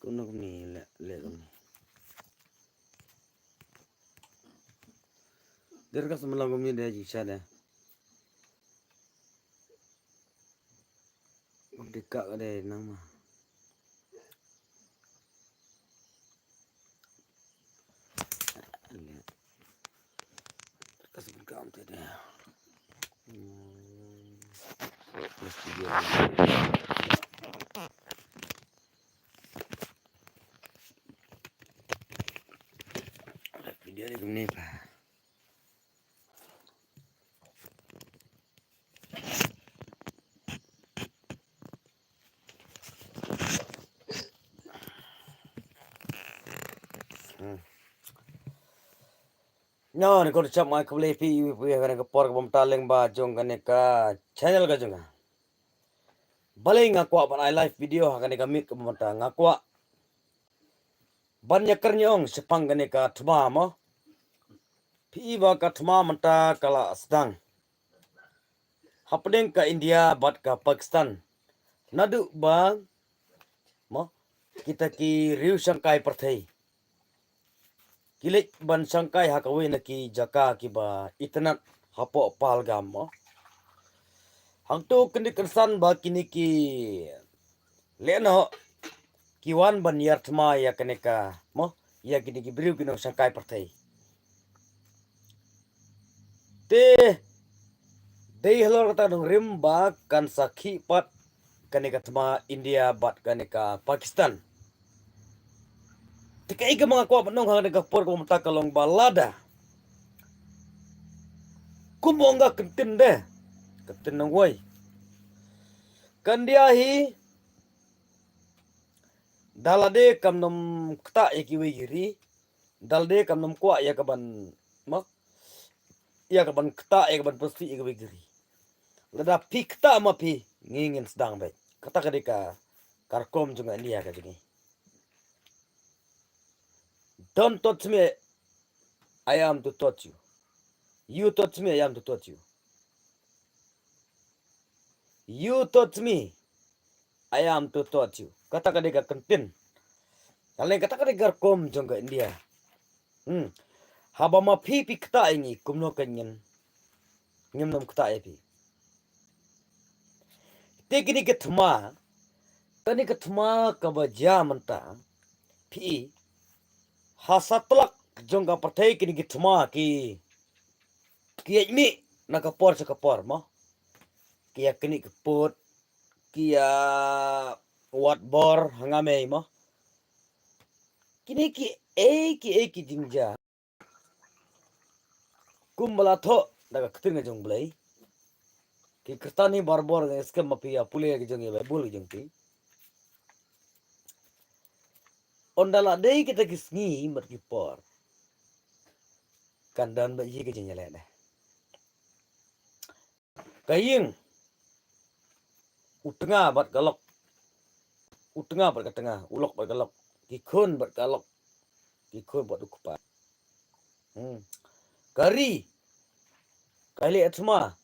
Kuno ni le kami. Dari kas malam kami dia jisha dah. Dekat ada nama. Kas berkam tadi. Mesti dia. Video ni kami pa. No, ni kau cakap mai kau boleh pi kan ke por bom taleng ba jong kan ka channel ka jonga. Balai ngaku apa live video kan ka mit ke bom ta ngaku banyak kernyong sepang kan ka thma mo. Pi ba ka thma mata kala sedang. Hapdeng ka India bat ka Pakistan. Nadu ba mo kita ki riu sangkai perthai. Kilik ban sangkai hakawi na ki jaka ki ba itnat hapo palgam mo. Hang tu kini kersan ba kini ki leno kiwan ban yartma ya kaneka mo ya kini ki beriu kini sangkai perthai. Te dei halor kata dong rim ba kan sakhi pat kaneka tma India bat kaneka Pakistan. Tikai ke mga kuat nong hang nega por ko mata kalong balada. Kumonga kentin deh. Kentin nong woi. Kan dia hi dalade kam nom kta eki wigiri. Dalde kam nom kuat ya kaban mak. Ya kaban kta ya kaban pasti eki wigiri. Lada pi kta ma pi ngingin sedang baik. Kata kadika karkom juga India ka jini. Don't touch me, I am to touch you. You touch me, I am to touch you. You touch me, I am to touch you. Kata kadika kentin. Kalian kata kadika kom jongga India. Haba ma pi kta ini kumno kanyen. Nyem nom kta pi. Tekini ke thma. Tani ke thma ka baja manta. Pi hasatlak jongga perthai kini ke thma ki. Kia ini nakapor sakapor mo. Kia kini keput. Kia wat bor hangame mo. Kini ki eki jingja. Kumbala tho daga keting jong blai. Ki kertani barbor ngeske mapia pule ki jong ye bul jong pi. Ondala dei kita kisngi mat ki por. Kandan ba yi ki jingale ne. Kaying utengah bat galok. Utengah bat ketengah, ulok bat galok. Kikun bat galok. Kikun bat ukupa. Kari. Kali atma.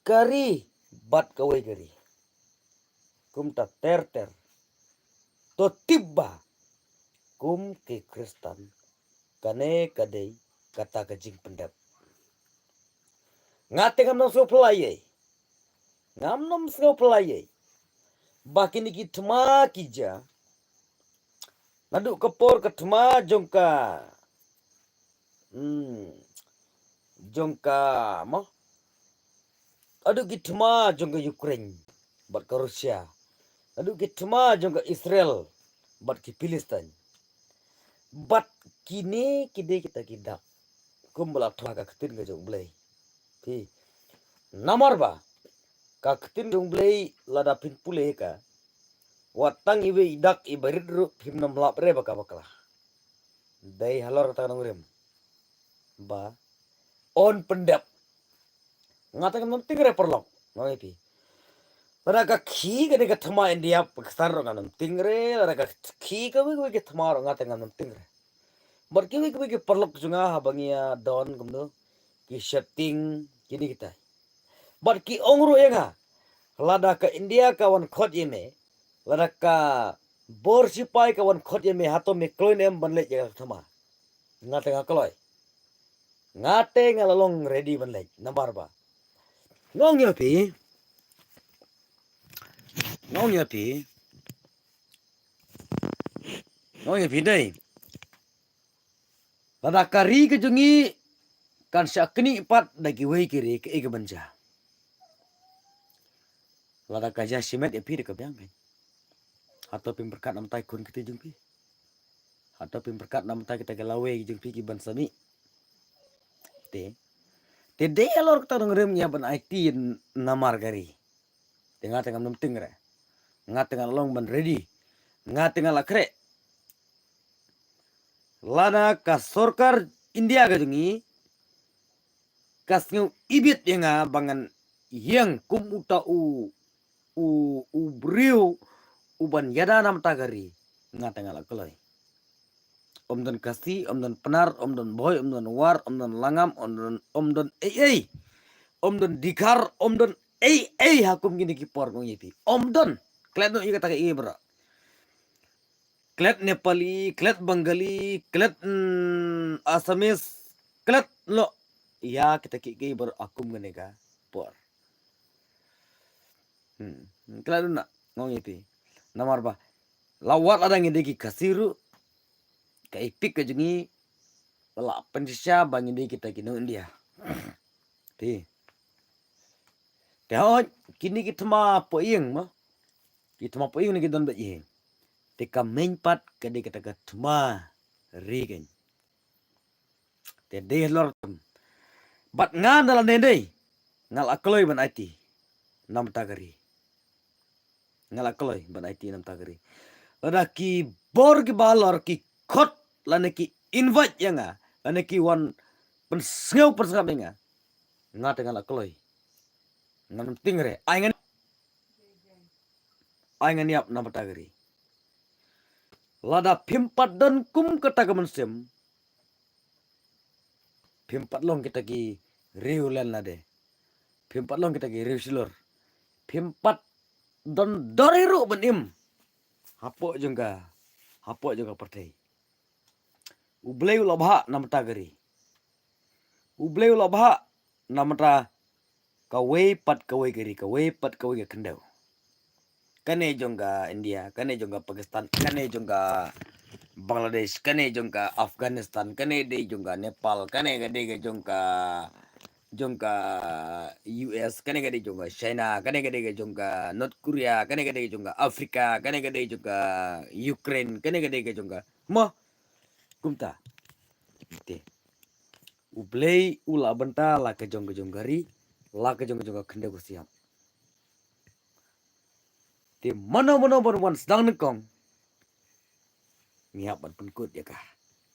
Kari bat kawai kari. Kum ta ter. To tibba. Kum ke Kristen. Kane kadei kata kajing pendap. Ngate ngam nom so pelai. Ngam nom so pelai. Bakin iki tma kija. Nadu kepor ke tma jongka. Jongka mo. Adu gitma jongka Ukraine bat ke Rusia. Adu gitma jongka Israel bat ke Palestin. Bat kini kide kita kidak. Kumbala thwa ka ketin ga jong blai. Pi namar ba ka ketin jong blai lada pin pule ka. Watang iwe idak ibarit ru phim nam lap re baka bakla. Dai halor ta nong rem. Ba on pendap. Ngata kan penting re perlok. Noi pi. Raga khi ka thma India Pakistan ro ganam tingre raga khi ka we ke thma ro ngata ganam tingre. Bar ki we ke perlok junga habangia don gumno ki setting kini kita. Bar ki ongro enga lada ka India kawan khot ime ladaka bor sipai kawan khot ye me hato me kloin em banle ya thama ngate ngakloi ngate ngalalong ready banle nambar ba ngong yo pi ngong yo pi ngong yo pi dei ladaka ri ke jungi kan syakni pat dagi wei kiri ke ege banja ladaka ja simet e pi de kabyang pen hato pim berkat nam tai kun kiti jung pi hato pim berkat nam tai kita gelawe jung pi ki ban sami te de alor kita ngrem nya ban IT namar gari tengah tengah nam tingre ngat tengah long ban ready ngat tengah lakre lana ka sorkar India ga jungi kasnyu ibit yenga bangan yang kum uta u brio uban yada nam tagari ngat tengah lakloi omdan kasi omdan penar omdan boy omdan war omdan langam omdan omdan dikar omdan hakum gini kipor ngong yipi omdan klet no iga taka bra klet Nepali klet Bengali klet Asamis klet lo ya kita ki ber akum gini ka por klet na ngong yipi namar ba lawat ada ngide ki kasiru ka ipik ka jungi la pendisya bangi kita kino India ti Tehoj kini kita ma poing ma kita ma poing ni kita bet ye teka menpat kade kita ka tuma rigen te de lor bat ngan dalam nende ngal akloi ban IT nam tagari ngal akloi ban IT nam tagari lada ki bor ki balor ki khot lane ki invite yanga lane ki wan pen sngau persngap nga ngate ngal akloi nam tingre aingan yap nam tagari lada pimpat dan kum kata kemensem pimpat long kita ki riulan lade pimpat long kita ki riu silor pimpat don doriru benim hapo juga pertai ubleu labha nam tagari ubleu labha nam ta kawai pat kawai gari kawai pat kawai kendau kane jonga India kane jonga Pakistan kane jonga Bangladesh kane jonga Afghanistan kane de jonga Nepal kane gade jonga US kane gade jonga China kane gade jonga North Korea kane gade jonga Afrika kane gade jonga Ukraine kane gade jonga mo kumta te ublei ula benta la ke jonggari la ke jonga khende ko siap te mano wan sedang nekong ngiap ban penkut ya kah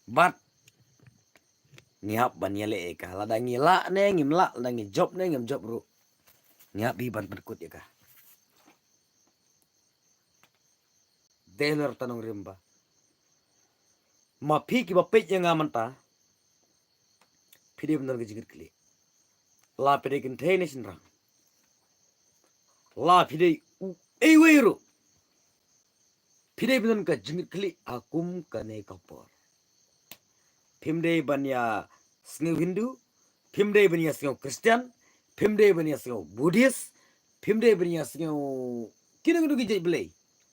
bat ngiap ban yele kah lada ngila ne ngimla lada ngijob ne ngimjob ru ngiap bi ban penkut ya kah deler tanong rimba ma phi ki bapet yang amanta phide benar ke jigir kli la pede kin thene sinrang la phide eiweru phide benar ka jigir kli akum kane kapor phimde banya sngew Hindu phimde banya sngew Christian phimde banya sngew Buddhist phimde banya sngew kinang du gi blei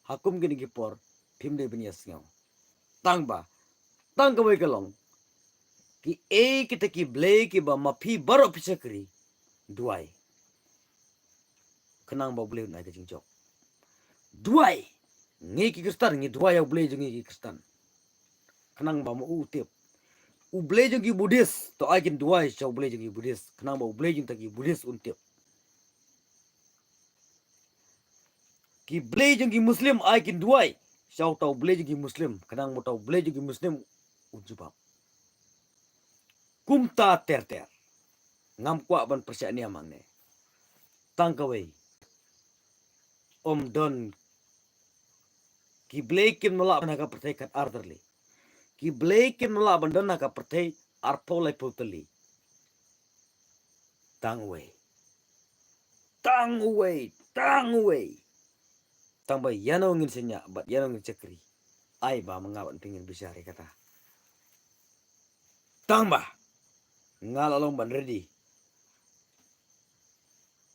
hakum gini kipor phimde banya sngew tangba tang ka kalong ki kita ki blei ki ba mapi baro pisakri duai kenang ba blei na ke jingjok duai ngi ki Kristen ngi duai ya blei ngi ki Kristen kenang ba mu utip u blei ngi Buddhist to aikin duai chau blei ngi Buddhist kenang ba blei ngi taki Buddhist untip ki blei ngi Muslim aikin duai chau tau blei ngi Muslim kenang mo tau blei ngi Muslim ujubab kumta ter ngam kwa ban persyani amang ne tangkawai om don ki bleikin mala banaka pertai kat arderli ki bleikin mala bandana ka pertai arpolai puteli tangway tambah yanongin senya bat yanongin cekri. Ai ba mengawan pingin bisyari kata. Tambah ngalalong ban ready.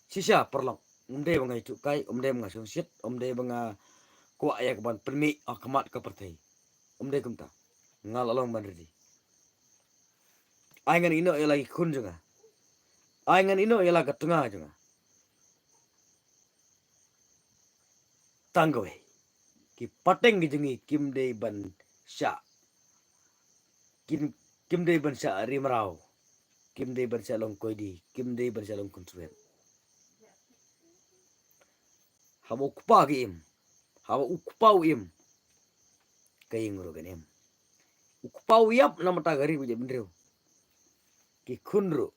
Sisa perlong. Umde banga itu kai, umde banga sungsit, umde banga ko ayak ban permi akamat ka pertai. Umde kumta. Ngalalong ban ready. Aingan ino ya lagi kun juga. Aingan ino ya lagi tengah juga. Tanggawe. Ki pateng gijungi kim de ban sya. Kim de ban sya rimrau. Kim de ban sya long koidi. Kim de ban sya long konsumen. Hawa ukpa ki im. Hawa ukpau im. Kaying rogan im. Ukpau yap nama tagari bija bendreu. Ki kunru.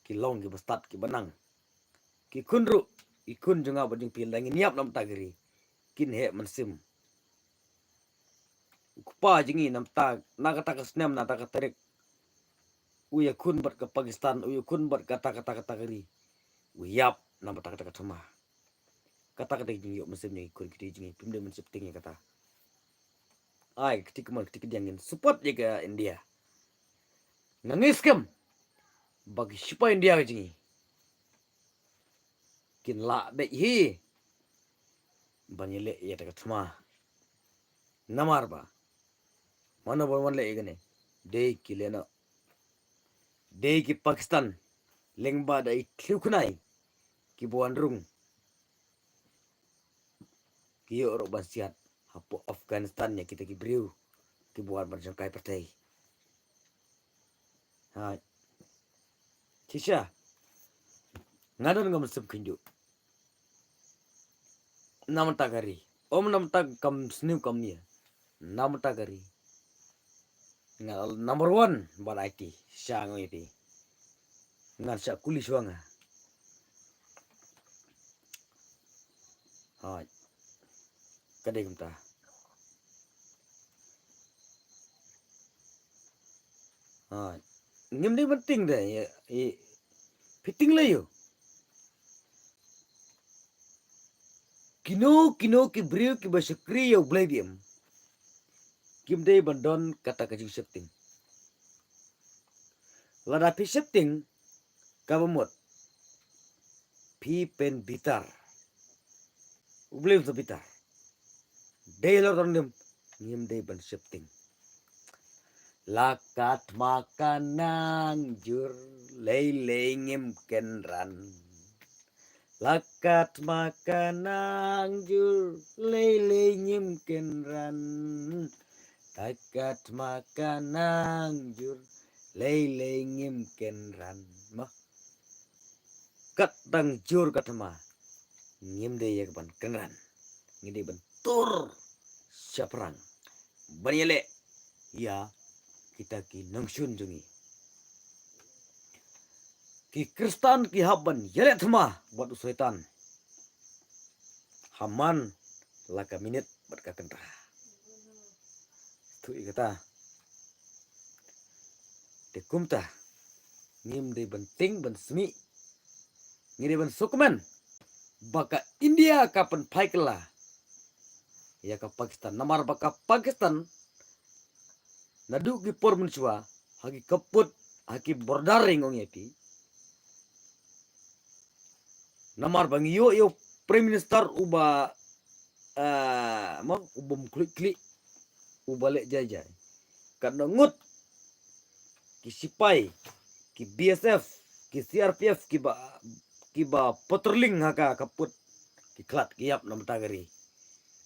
Ki long ki bestat ki benang. Ki kunru. Ikun junga bajing pilangin yap nama tagari. Kin he mensim. Ukpa jingi nam tag. Nakata snem na takatarik. Uya kun bat ke Pakistan. Uya kun bat kata-kata tagari. Uyap nama takata semua. Kata-kata jingi yuk mesimnya ikun kita jingi. Pimda mensip tinggi kata. Ai ketika diangin support je ke India. Nangis kem. Bagi siapa India jingi. Kin la dek hi. Banyele ya takat semua. Namar ba. Mana boleh le igane. Dei ki lena. Dei ki Pakistan. Lengba da iklukunai. Ki buan rung. Ki orang bansiat. Hapo Afghanistan ya kita ki beriu. Ki buan berjangkai partai. Hai. Kisah. Ngadon ngam sub kinju. Nam tagari. Om nam tag kam sniu kam nia. Nam tagari. Ngal number 1 buat IT. Syang itu. Ngal syak kulis wanga. Hai. Kadai kumta. Hai. Ngim ni penting dah ya. Fitting lah yo. Kino ki beriu ki basyukri yo blai diam. Kim dei bandon kata kajing setting. Lada pi setting kabamot. Pi pen bitar. Ublem sa bitar. Dei lor dem ngim dei ban setting. Lakat makanang jur lei ngim kenran. Lakat makanang jur lei ngim kenran. Lakat makanang jur lei ngim kenran. Mah. Kat tang jur katama. Ngim dei yak ban kenran. Ngim dei ban tur siaprang. Banyele. Ya. Kita ki nangsun jungi. Ki Kristan ki haban yeret ma buat usaitan. Haman laka minit buat kakenta. Tu kata. Dekumta. Ngim de benting ben semi. Ngim ben sukumen. Baka India kapan paikla. Ya ka Pakistan. Namar baka Pakistan. Nadu ki por menchua. Hagi kaput. Hagi bordaring ong yeti. Namar bang yo Prime Minister uba ubam klik ubalik jajai. Kadang ngut ki sipai ki BSF ki CRPF ki ba patrolling haka kaput ki klat ki yap nam tagari.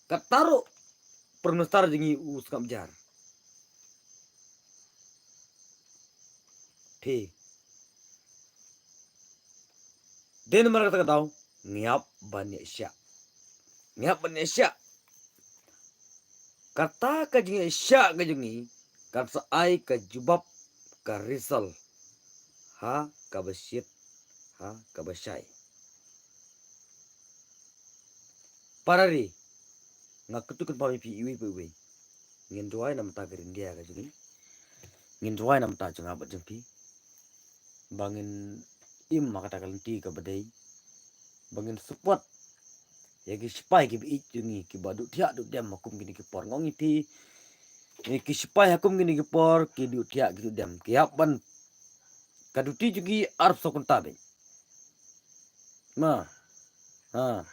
Kataro Prime Minister jingi uskam jar. P. Den mereka kata tahu ngiap banyak syak. Ngiap banyak syak. Kata kajing syak kajungi kata ai kajubab karisal ha kabasyit ha kabasyai. Parari ngakutukun pamipi iwi iwi. Ngin tuai nam tagarin dia kajungi. Ngin tuai nam ta jeng abat jempi. Bangin im makata kalanti ka badai. Bangin support ya ki sipai ki bi jungi ki badu tiak du dem makum gini ki por ngongi pi ki sipai hakum gini ki por ki du tiak gitu dem ki ban kaduti jugi arab sokun tabe ma ha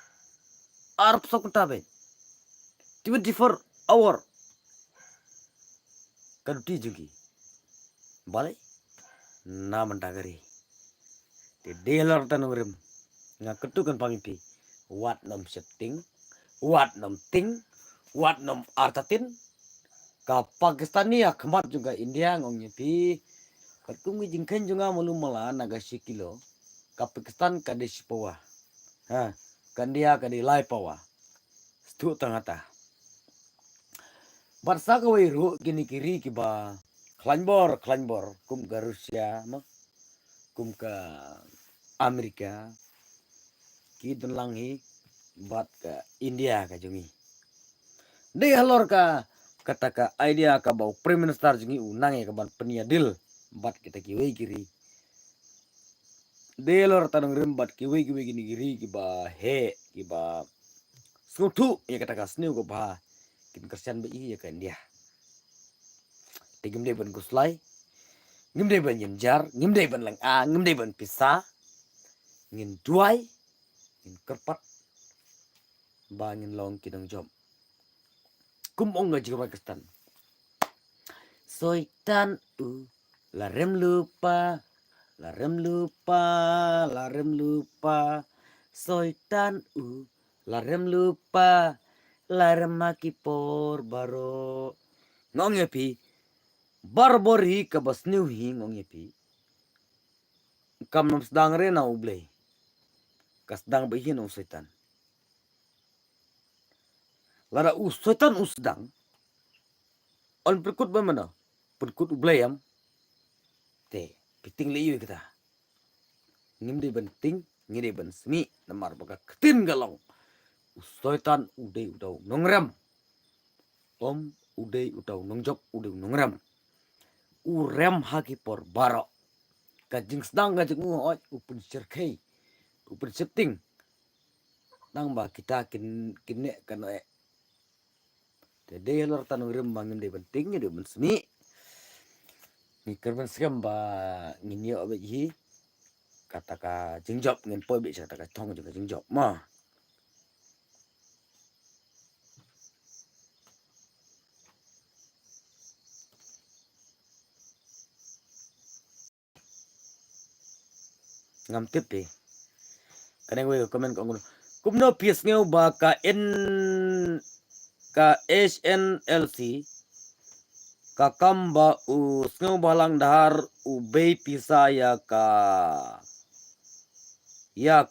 arab sokun tabe 24 hour kaduti jugi balai na mandagari te delar tanurem nga ketukan pamipi wat nom setting wat nom ting wat nom artatin ka Pakistani ya kemat juga India ngongnya pi katungi jingken juga mulu mala naga sikilo ka Pakistan ka desi pawa ha kan dia ka di lai pawa stu tangata barsa ka wiru gini kiri kiba klanbor kum ka Rusia ma kum ka Amerika ki langi bat ka India ka jungi de halor ka kata ka idea ka bau prime minister jungi unang ya ka ban peniadil bat kita kiwe kiri de lor tanong rembat kiwe gini kiri kiba he kiba skutu ya kata ka sniu ko ba kin kersian be ya kan dia tigim de ban guslai ngim de ban yenjar ngim de ban lang a ngim de ban pisa ngin duai ngin kerpat ba ngin long kidang jom kum ong ngaji Pakistan soitan larem lupa soitan larem lupa larem maki por baro ngong pi barbori ka basniu hi ngong pi kam nam sedang re na ublei kas dang behin ong soitan lara soitan sedang on perkut ba mana perkut ublei am te piting le kita ngim de benting ngide ben smi namar baka ketin galong soitan udai udau nongrem om udai udau nongjok udau nongrem urem haki por baro kajing sedang kajing oi upun sirkei upun setting nang ba kita kine kan de lor tanong rem bangin de benting ngide ben smi ni kerban skam ba nginyo abe hi kata ka jingjob ngin poi be kata ka thong juga jingjob ma ngam tip deh kaneng we komen ko ngono kumno pies ngeu ba ka HNLC ka kamba u ngeu balang dahar u bei pisa ya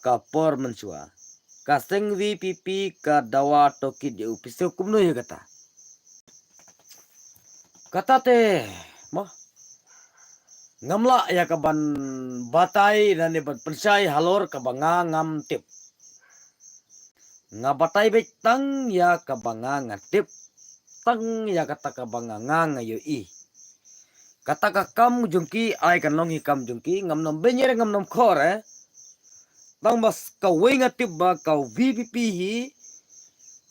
ka por mensua ka seng VPP ka dawa toki de u piso kumno ya kata te mo ngamla ya ka ban batai dan ban persai halor ka banga ngam tip ngabatai bet tang ya ka banga ngatip tang ya kata ka banga ngayo i kata ka kam jungki ai kan long hi kam jungki ngam nom benyer ngam nom khore tang bas ka we ngatip ba ka VPP hi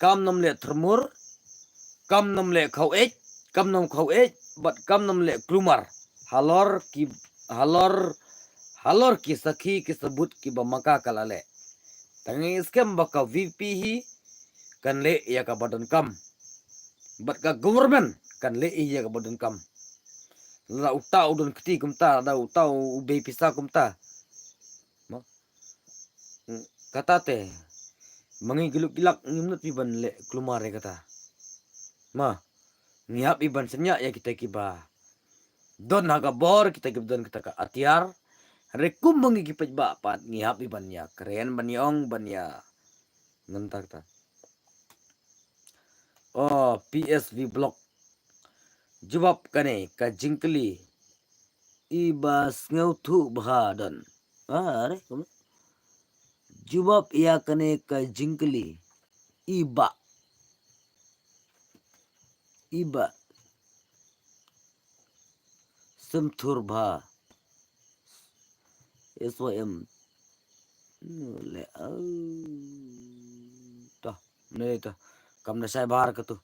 kam nom le thermur kam nom le khau ek kam nom khau ek bat kam nom le klumar halor ki sakhi ki sebut ki bamaka kalale tangi skem baka VP hi kan le ya ka badan kam bat ka government kan le ya ka badan kam la uta udon keti kumta da uta ube pisa kumta kata te mangi giluk gilak ngimnut pi ban le klumare kata ma ngiap iban senya ya kita kiba don naga bor kita don kita ka atiar rekum mangi kipet ba pat ngiap iban ya keren banyong banya ngentak ta oh PSV blok jawab kane ka jingkli ibas ngau thu bhadan are jawab ya kane ka jingkli iba semthur bha SYM le Ne to kam na sai bar ka to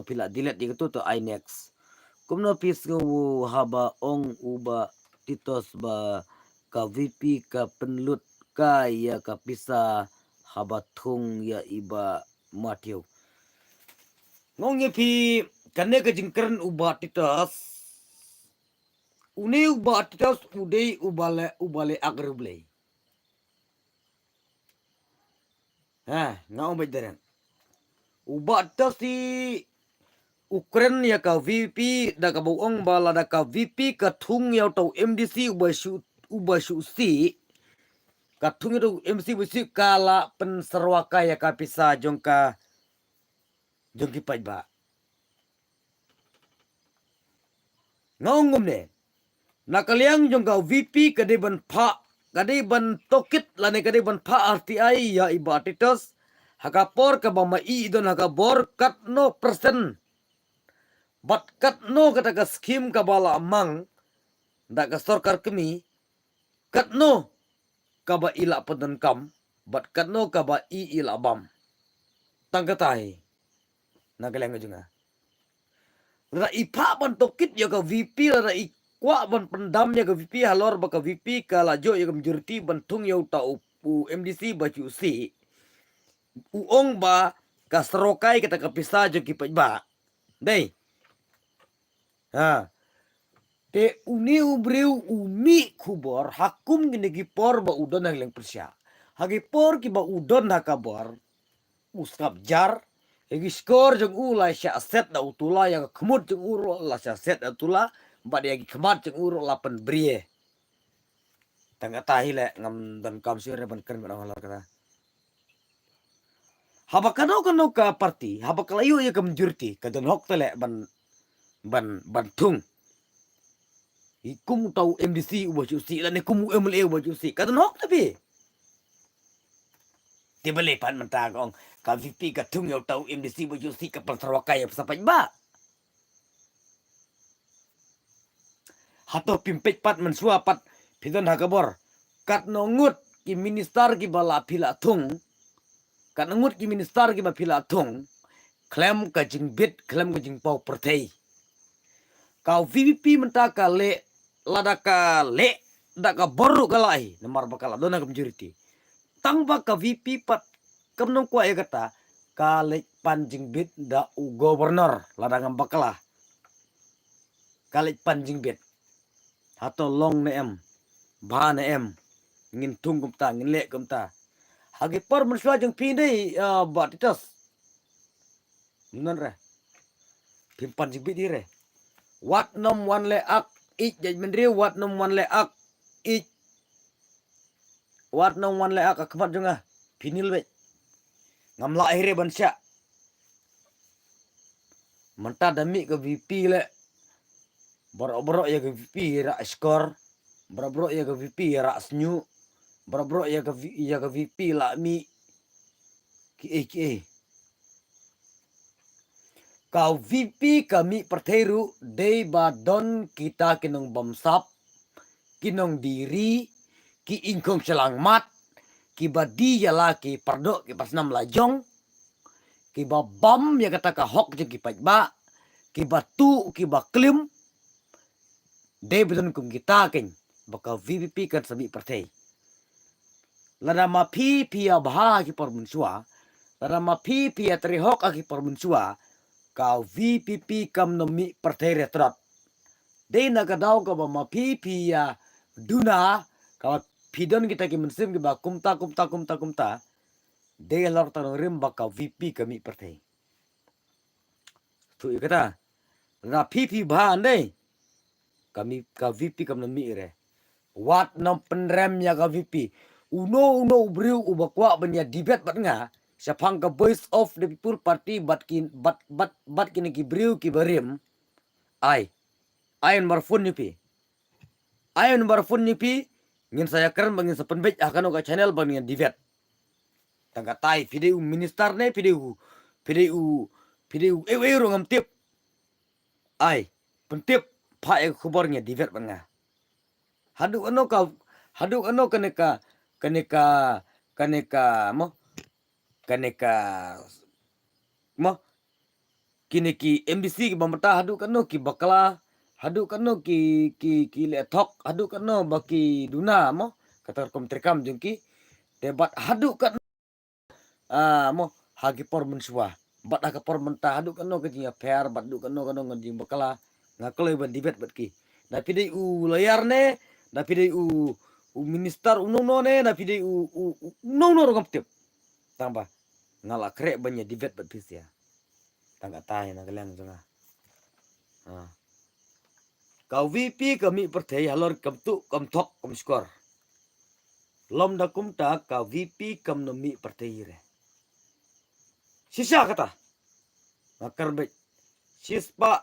pila dilet di to inex. Kumno pis ngu haba ong uba titos ba ka VP ka penlut ka ya ka pisa haba thung ya iba matiu. Ngong ye pi kane ka jingkeren uba titos. Uni uba titos udei ubale agruble. Ngau bejaren. Uba titos si Ukraine ya ka VP da ka buong bala da ka VP ka thung ya to MDC uba shu si ka thung ya to MDC busi kala penserwaka ya ka pisa jongki pajba. Ngongum ne nakaliang jongka VP ka de ban pha ka de ban tokit la ne ka de ban pha RTI ya ibatitos hakapor ka ba mai don hakabor kat no persen. Bat kat no kata ka skim ka bala amang da ka sorkar kami kat no ka ba ila padan kam bat kat no ka ba ila bam tangkatai nagalang junga ra ipa ban tokit ya ka VP ra ikwa ban pendam ya ka VP halor ba ka VP ka lajo ya ka majority ban tung ya uta u MDC ba cu si uong ba ka serokai kata ka pisa jo ki ba dei te uni ubriu umi kubor hakum gini gipor ba udon ang leng persya. Hagipor ki ba udon hakabor uskap jar egi skor jeng ula sya set da utula yang kemut jeng uro la sya set da utula ba dia gi kemat jeng uro lapan brie. Tangga tahi le ngam dan kam sire ban keren ban halar kata. Habakano kano ka parti habakalayo ya kam jurti kadon hok tele ban tung. Ikum tau MDC ubah cuci lah ni kumu MLA ubah cuci kata nok tapi tiba lepan mentang ong ka VP ka tung yau tau MDC ubah cuci ka persawakaya sampai ba hato pimpet pat mensua pat pidon hakabor kat nongut ki minister ki bala pila tung kat nongut ki minister ki ba pila tung klaim ka jing bit klaim ka jing pau pertei kau VP mentaka le ladaka le daka boru kalai nomor bakala dona ka majority tangba ka VP pat kamnong kwa ya kata kalik panjing bit da u governor ladang bakala kalik panjing bit hato long ne em ba ne em ngin tung kumta ngin le kumta hagi par mensua jeng pindai batitas non re pim panjing bit dire wat nom wan le ak ik judgment real wat nom wan le ak ik wat nom wan le ak akmat junga pinil be ngam la akhirnya bansya menta demi ke VP le borok-borok ya ke VP ra skor borok-borok ya ke VP ra snyu borok-borok ya ke VP la mi ki kau VP kami perteru dei badon kita kinong bamsap kinong diri ki ingkong selang mat ki badi ya laki pardo ki pasnam lajong ki ba bam ya kata ka hok je ki pajba ki batu ki ba klim dei badon kum kita ken bakal VP kan sabi pertei lada ma pi ya bah ki permunsua lada ma pi ya terihok aki permunsua kau VPP kam nomi pertei retrat dei nagadau ka ba ma pi ya duna kalau pidon kita ki mensim ki ba kumta dei lor tanong rim bakal VP kami pertei tu kata na PP bahan dei kami ka VP kam nomi re wat nom penrem ya ka VP uno ubriu ubakwa benya debate bat nga siapang ka voice of the people party bat kini ki briu ki barim ayon marfun nipi ayon marfun nipi ngin saya keren bangin sepenbet akan oka channel bangin debate tangga tai video minister ne video ewe ngam tip pentip pa e khubarnya debate banga hadu ano kaneka mo kaneka Mo kini ki MBC ki pemerintah hadu kano ki bakla hadu kano ki letok hadu kano baki duna mo kata kom trekam jengki debat hadu kan mo hagi por mensua bat aga por mentah hadu kano ke jinga fair bat du kano ngajing bakla ngakle ban dibet bat ki na pidei u layar ne na pidei u minister unono ne na pidei u unono ro komptip tambah ngala krek banyak dibet bat pisia tangga tai na keleng jonga kau VP kami pertai halor kam tu kam thok kam skor lom da kum ta kau VP kam nomi pertai re sisa kata makar bet sispa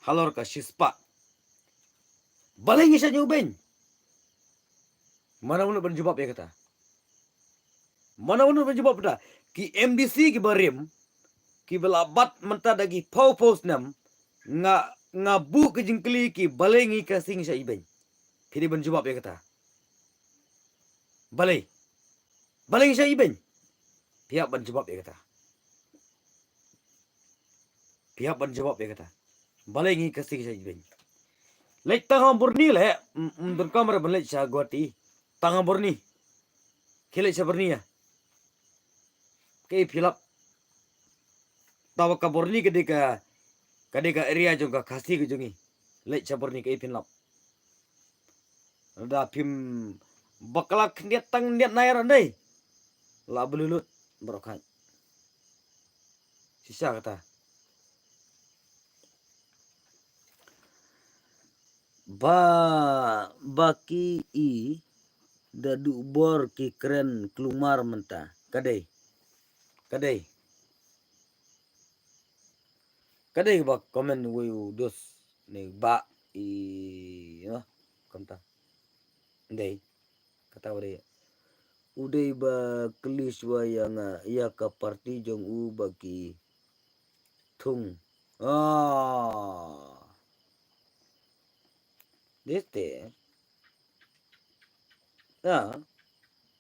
halor ka sispa balai ngisa nyuben mana unu berjawab ya kata mana unu berjawab dah ki MDC ki barim ki belabat menta dagi pau nam nga bu ke jingkli ki balai ngi kasing sa iben pidi berjawab ya kata balai balai sa iben pihak berjawab ya kata pihak berjawab ya kata balai ngi kasing sa iben lek tangan burni le berkamera balai sa guati tangan burni kile sa burni ya kei philap tawa ka burni kedeka area juga kasih ke jungi lek sa burni kei philap da pim baklak niat tang niat nair andai la belulut berokai sisa kata baki i dadu bor ki keren kelumar menta kadai bak komen wuyu dos ne ba i no konta ndai kata wade udai ba kelis wa yang ya ka parti jong u baki thung deste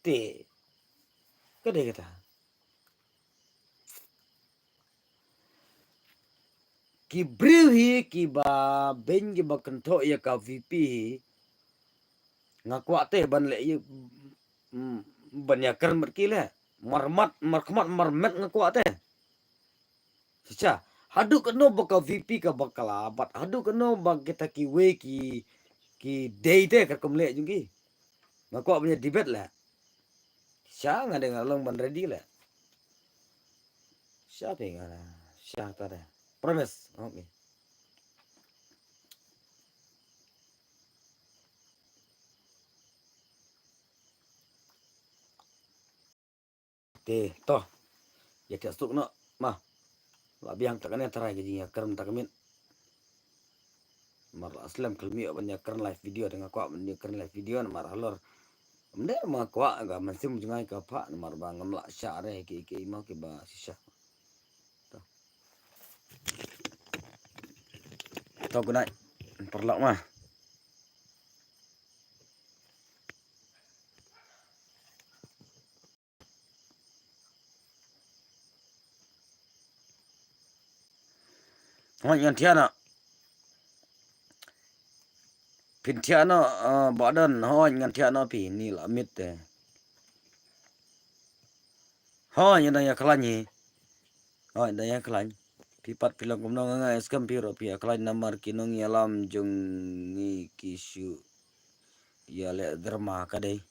te kadai kata ki briwi ki ba benji ba kento ya ka VP ngakwa te ban le ye banyakan merkile marmat marmet ngakwa te sicha hadu keno baka VP ka bakala bat hadu keno bak kita ki we ki day te ka kumle jungi ngakwa punya debate lah sya ngade ngalong ban ready lah siapa ngala sya tare promise okay toh ya tiap stuk no mah la biang takane tarai ke jinga kerem takamin mar aslam kelmi banyak keren live video dengan kwa banyak keren live video mar halor mde ma kwa ga mansim jungai ka pa mar ba ngamla syare ki ma ki ba sisa to gunai perlak mah yang tiana pintiano badan ngan tiano pi ni la mit te yang ya kelani yang kelani pipat pilang kumno nga eskam piro pi kelani namar kinong yalam jung ni kisu ya le drama kadai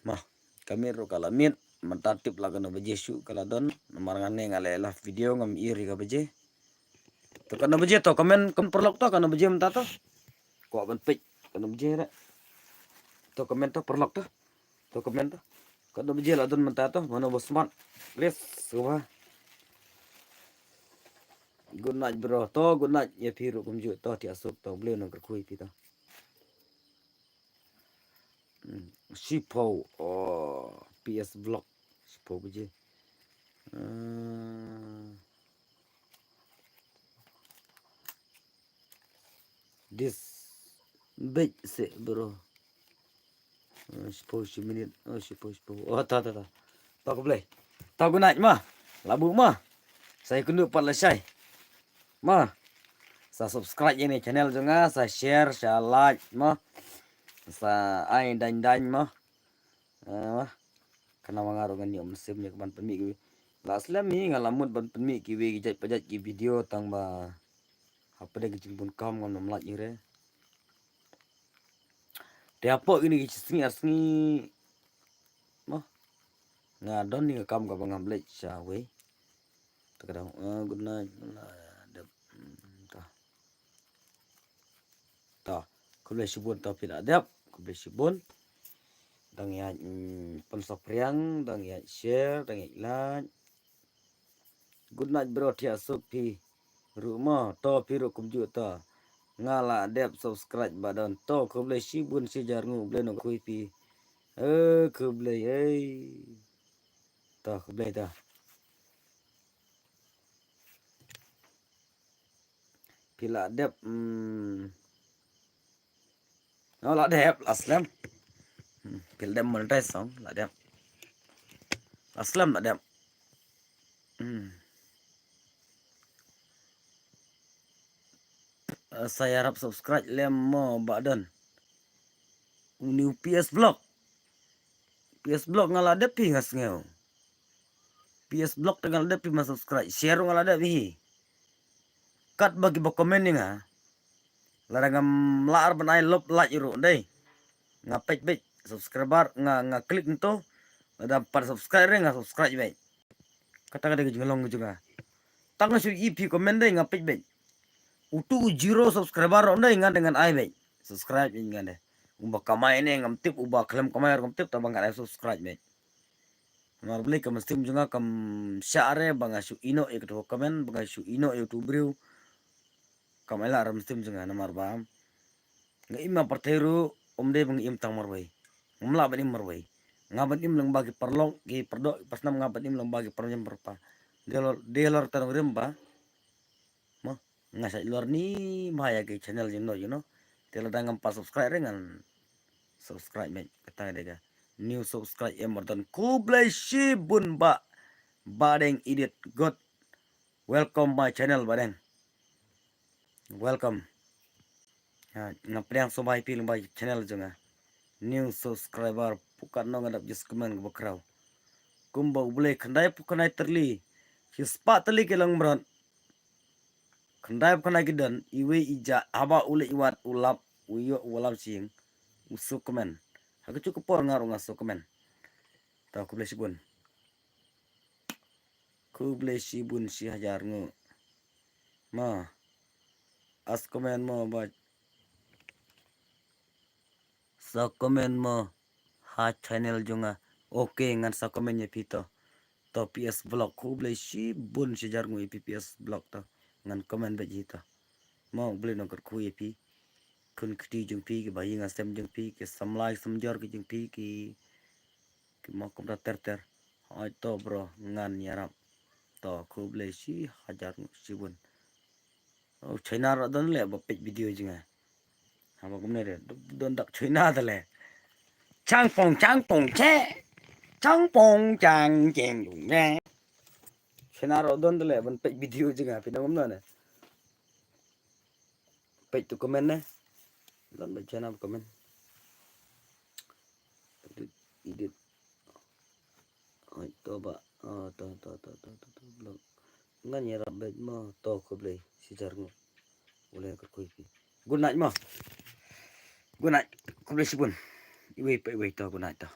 mah kami ro kala mit mentatip la kana bejesu kala don namar ngane ngale la video ngam iri ka beje to kana beje to komen perlok to kana beje menta to ko ban pik kana beje re to komen to perlok to komen to kana beje la don menta to mana bos smart les suba good night bro to good night ya piru kumju to ti asuk to beli nang kerkui pi to Sipo PS vlog Sipo beje this big se bro Sipo si minit Sipo oh ta Tahu boleh. Tahu guna mah. Labu mah. Saya kundu palasai. Mah. Sa subscribe ini channel juga, sa share, sa like mah. Sa ai dan mah. Mah. Karena mengaruhkan ni musimnya keban pemik ki. Last ni ngalamut ban pemik ki we jai pajat ki video tang ba. Apa dia kejimpun kam ngam lat ire. Dia apa ini sengi mah. Ngadon ni kam ka bangam lek sya we. Takadang good night. Ta kuble sibun ta pila adap kuble sibun dang ya pensok priang dang ya share dang ya like good night bro tia supi rumah to piru kumju ta ngala adap subscribe badan to kuble sibun si jarngu ble no kuipi kuble ta kuble ta pila adap nó là đẹp aslam pil dem monetize song là đẹp aslam là đẹp saya harap subscribe lemo badan new PS Vlog ngala ada pi ngas ngeu PS Vlog dengan ada pi mas subscribe share ngala ada pi kat bagi komen ni nga larangam laar benai lop like iru dai ngapet bet subscriber nga klik nto dapat subscribe nga subscribe bet kata kada gejolong juga tang su ip komen dai ngapet bet utu 0 subscriber ondai nga dengan ai bet subscribe nga deh ubah kamai ini ngam tip ubah klaim kamai ngam tip tabang ada subscribe bet mar beli kam stream juga kam syare banga su ino e keto komen banga su ino youtube brio kamai la ram stream juga namar bam nga ima parteru omde bang im tang marwai ngam bani marwai ngaban im lang bagi perlong gi perdo pas nam ngaban im lang bagi perjam berpa delor tan rimba mo ngasa luar ni bahaya ke channel you know tela dangam pas subscribe dengan subscribe men kata dega new subscribe emerton kublai shibun ba badeng edit god welcome my channel badeng welcome ngapriang sobai film by channel juga new subscriber pukat no ngadap just comment bakraw kumba boleh kandai pukanai terli hispa terli kelang meron kandai pukanai gidan iwe ija aba ule iwat ulap uyo ulam sing usuk komen aku cukup por ngaruh ngasuk komen tahu ku beli sibun si hajar ngu ma as komen mo ba sa komen mo ha channel junga oke ngan sa komen nya pito to PS vlog ku beli sibun si hajar ngu PS vlog to ngan komen baji to mo beli nongkar ku pi kun kti jung pi ke bayi ngasem jung pi ke samlai samjor ke jung pi ki mau kom ter ai to bro ngan yarap to ku beli si hajar sibun oh China ro don le bapet video jinga hama kumne re don dak China dale chang pong che chang pong chang jeng dung ne China ro don dale ban pet video jinga pinam na ne pet tu komen ne don ba China komen edit ai to ba to blog ngan ya rabet ma to ko ble si jargo boleh ko pi good night ma good night ko ble sibun iwe to good night to